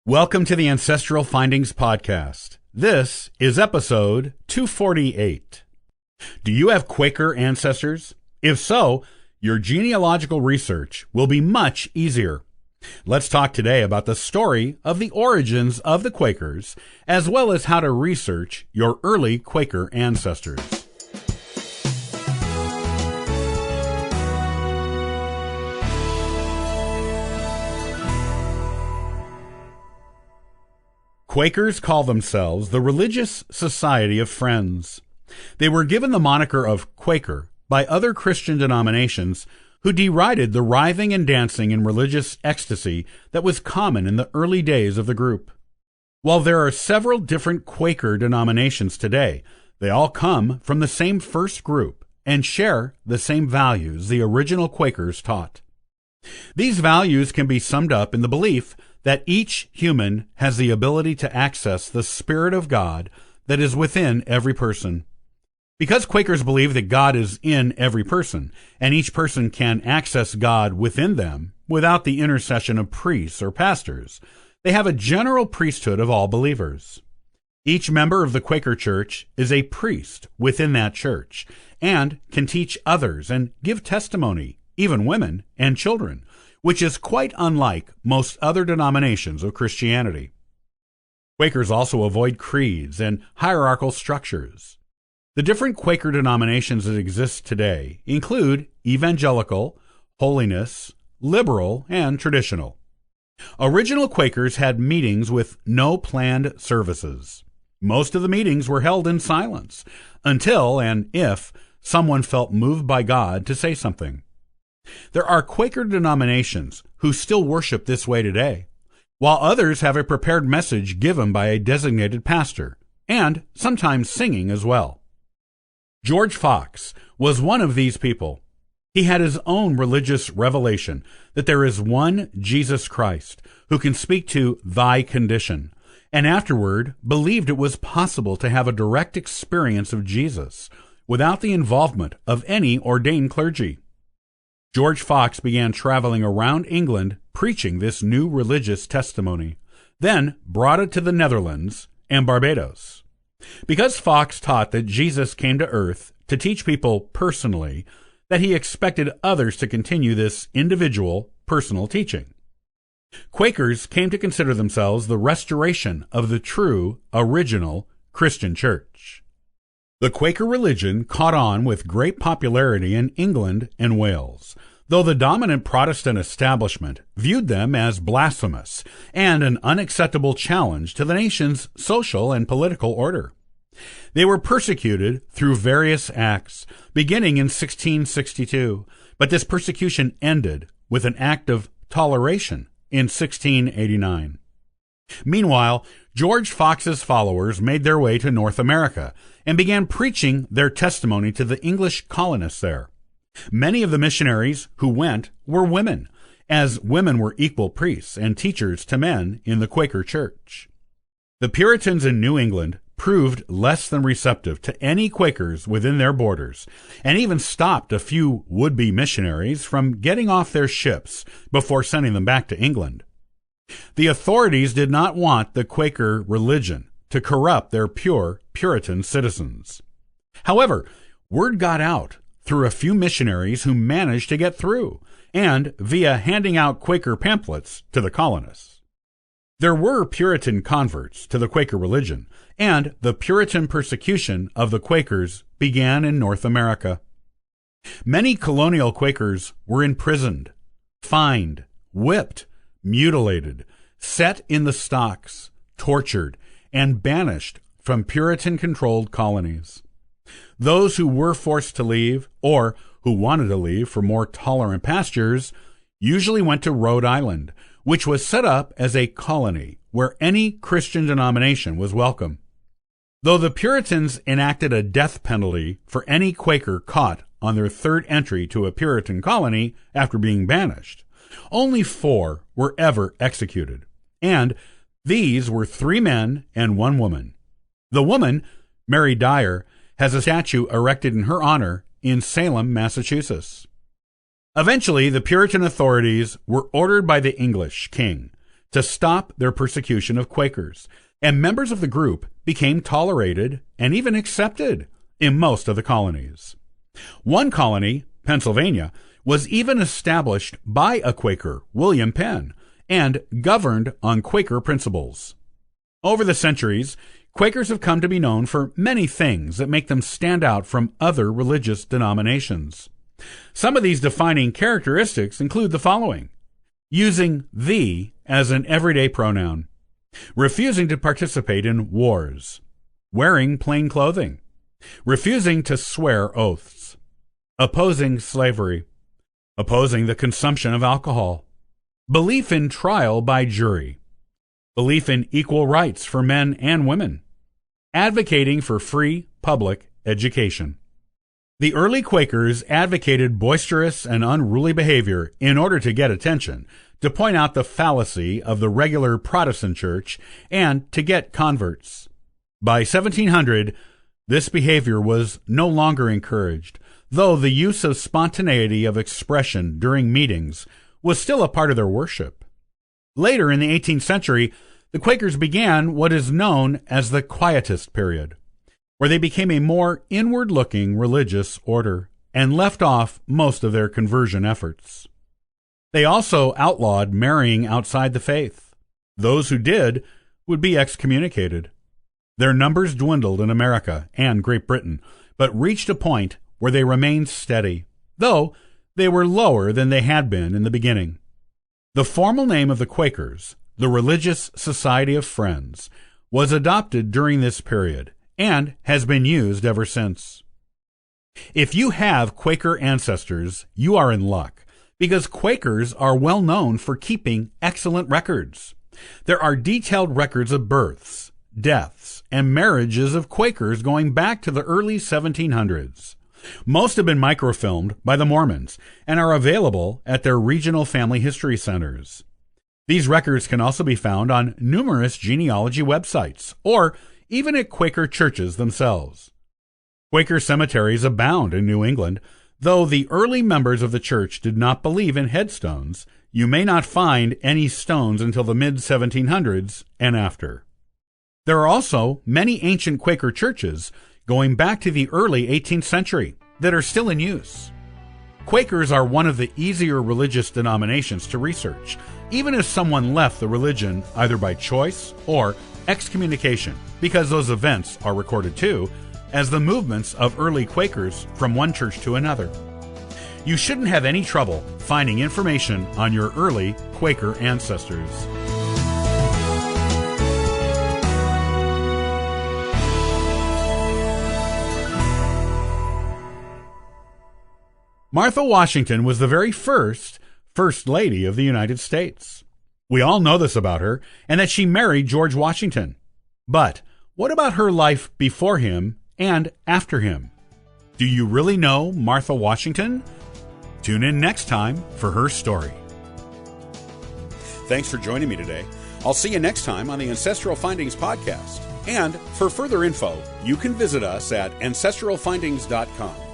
Welcome to the Ancestral Findings Podcast. This is episode 248. Do you have Quaker ancestors? If so, your genealogical research will be much easier. Let's talk today about the story of the origins of the Quakers, as well as how to research your early Quaker ancestors. Quakers call themselves the Religious Society of Friends. They were given the moniker of Quaker by other Christian denominations who derided the writhing and dancing in religious ecstasy that was common in the early days of the group. While there are several different Quaker denominations today, they all come from the same first group and share the same values the original Quakers taught. These values can be summed up in the belief that each human has the ability to access the Spirit of God that is within every person. Because Quakers believe that God is in every person, and each person can access God within them without the intercession of priests or pastors, they have a general priesthood of all believers. Each member of the Quaker Church is a priest within that church, and can teach others and give testimony, even women and children, which is quite unlike most other denominations of Christianity. Quakers also avoid creeds and hierarchical structures. The different Quaker denominations that exist today include evangelical, holiness, liberal, and traditional. Original Quakers had meetings with no planned services. Most of the meetings were held in silence, until and if someone felt moved by God to say something. There are Quaker denominations who still worship this way today, while others have a prepared message given by a designated pastor, and sometimes singing as well. George Fox was one of these people. He had his own religious revelation that there is one Jesus Christ who can speak to thy condition, and afterward believed it was possible to have a direct experience of Jesus without the involvement of any ordained clergy. George Fox began traveling around England preaching this new religious testimony, then brought it to the Netherlands and Barbados. Because Fox taught that Jesus came to earth to teach people personally, that he expected others to continue this individual, personal teaching. Quakers came to consider themselves the restoration of the true, original Christian church. The Quaker religion caught on with great popularity in England and Wales, though the dominant Protestant establishment viewed them as blasphemous and an unacceptable challenge to the nation's social and political order. They were persecuted through various acts, beginning in 1662, but this persecution ended with an act of toleration in 1689. Meanwhile, George Fox's followers made their way to North America and began preaching their testimony to the English colonists there. Many of the missionaries who went were women, as women were equal priests and teachers to men in the Quaker Church. The Puritans in New England proved less than receptive to any Quakers within their borders, and even stopped a few would-be missionaries from getting off their ships before sending them back to England. The authorities did not want the Quaker religion to corrupt their pure Puritan citizens. However, word got out through a few missionaries who managed to get through, and via handing out Quaker pamphlets to the colonists. There were Puritan converts to the Quaker religion, and the Puritan persecution of the Quakers began in North America. Many colonial Quakers were imprisoned, fined, whipped, mutilated, set in the stocks, tortured, and banished from Puritan-controlled colonies. Those who were forced to leave, or who wanted to leave for more tolerant pastures, usually went to Rhode Island, which was set up as a colony where any Christian denomination was welcome. Though the Puritans enacted a death penalty for any Quaker caught on their third entry to a Puritan colony after being banished, only 4 were ever executed, and these were 3 men and 1 woman. The woman, Mary Dyer, has a statue erected in her honor in Salem, Massachusetts. Eventually, the Puritan authorities were ordered by the English king to stop their persecution of Quakers, and members of the group became tolerated and even accepted in most of the colonies. One colony, Pennsylvania, was even established by a Quaker, William Penn, and governed on Quaker principles. Over the centuries, Quakers have come to be known for many things that make them stand out from other religious denominations. Some of these defining characteristics include the following: using "thee" as an everyday pronoun, refusing to participate in wars, wearing plain clothing, refusing to swear oaths, opposing slavery, opposing the consumption of alcohol, belief in trial by jury, belief in equal rights for men and women, advocating for free public education. The early Quakers advocated boisterous and unruly behavior in order to get attention, to point out the fallacy of the regular Protestant church, and to get converts. By 1700, this behavior was no longer encouraged, though the use of spontaneity of expression during meetings was still a part of their worship. Later in the 18th century, the Quakers began what is known as the Quietist period, where they became a more inward-looking religious order and left off most of their conversion efforts. They also outlawed marrying outside the faith. Those who did would be excommunicated. Their numbers dwindled in America and Great Britain, but reached a point where they remained steady, though they were lower than they had been in the beginning. The formal name of the Quakers, the Religious Society of Friends, was adopted during this period and has been used ever since. If you have Quaker ancestors, you are in luck, because Quakers are well known for keeping excellent records. There are detailed records of births, deaths, and marriages of Quakers going back to the early 1700s. Most have been microfilmed by the Mormons and are available at their regional family history centers. These records can also be found on numerous genealogy websites, or even at Quaker churches themselves. Quaker cemeteries abound in New England. Though the early members of the church did not believe in headstones, you may not find any stones until the mid-1700s and after. There are also many ancient Quaker churches going back to the early 18th century that are still in use. Quakers are one of the easier religious denominations to research, even if someone left the religion either by choice or excommunication, because those events are recorded too, as the movements of early Quakers from one church to another. You shouldn't have any trouble finding information on your early Quaker ancestors. Martha Washington was the very first First Lady of the United States. We all know this about her, and that she married George Washington. But what about her life before him and after him? Do you really know Martha Washington? Tune in next time for her story. Thanks for joining me today. I'll see you next time on the Ancestral Findings podcast. And for further info, you can visit us at ancestralfindings.com.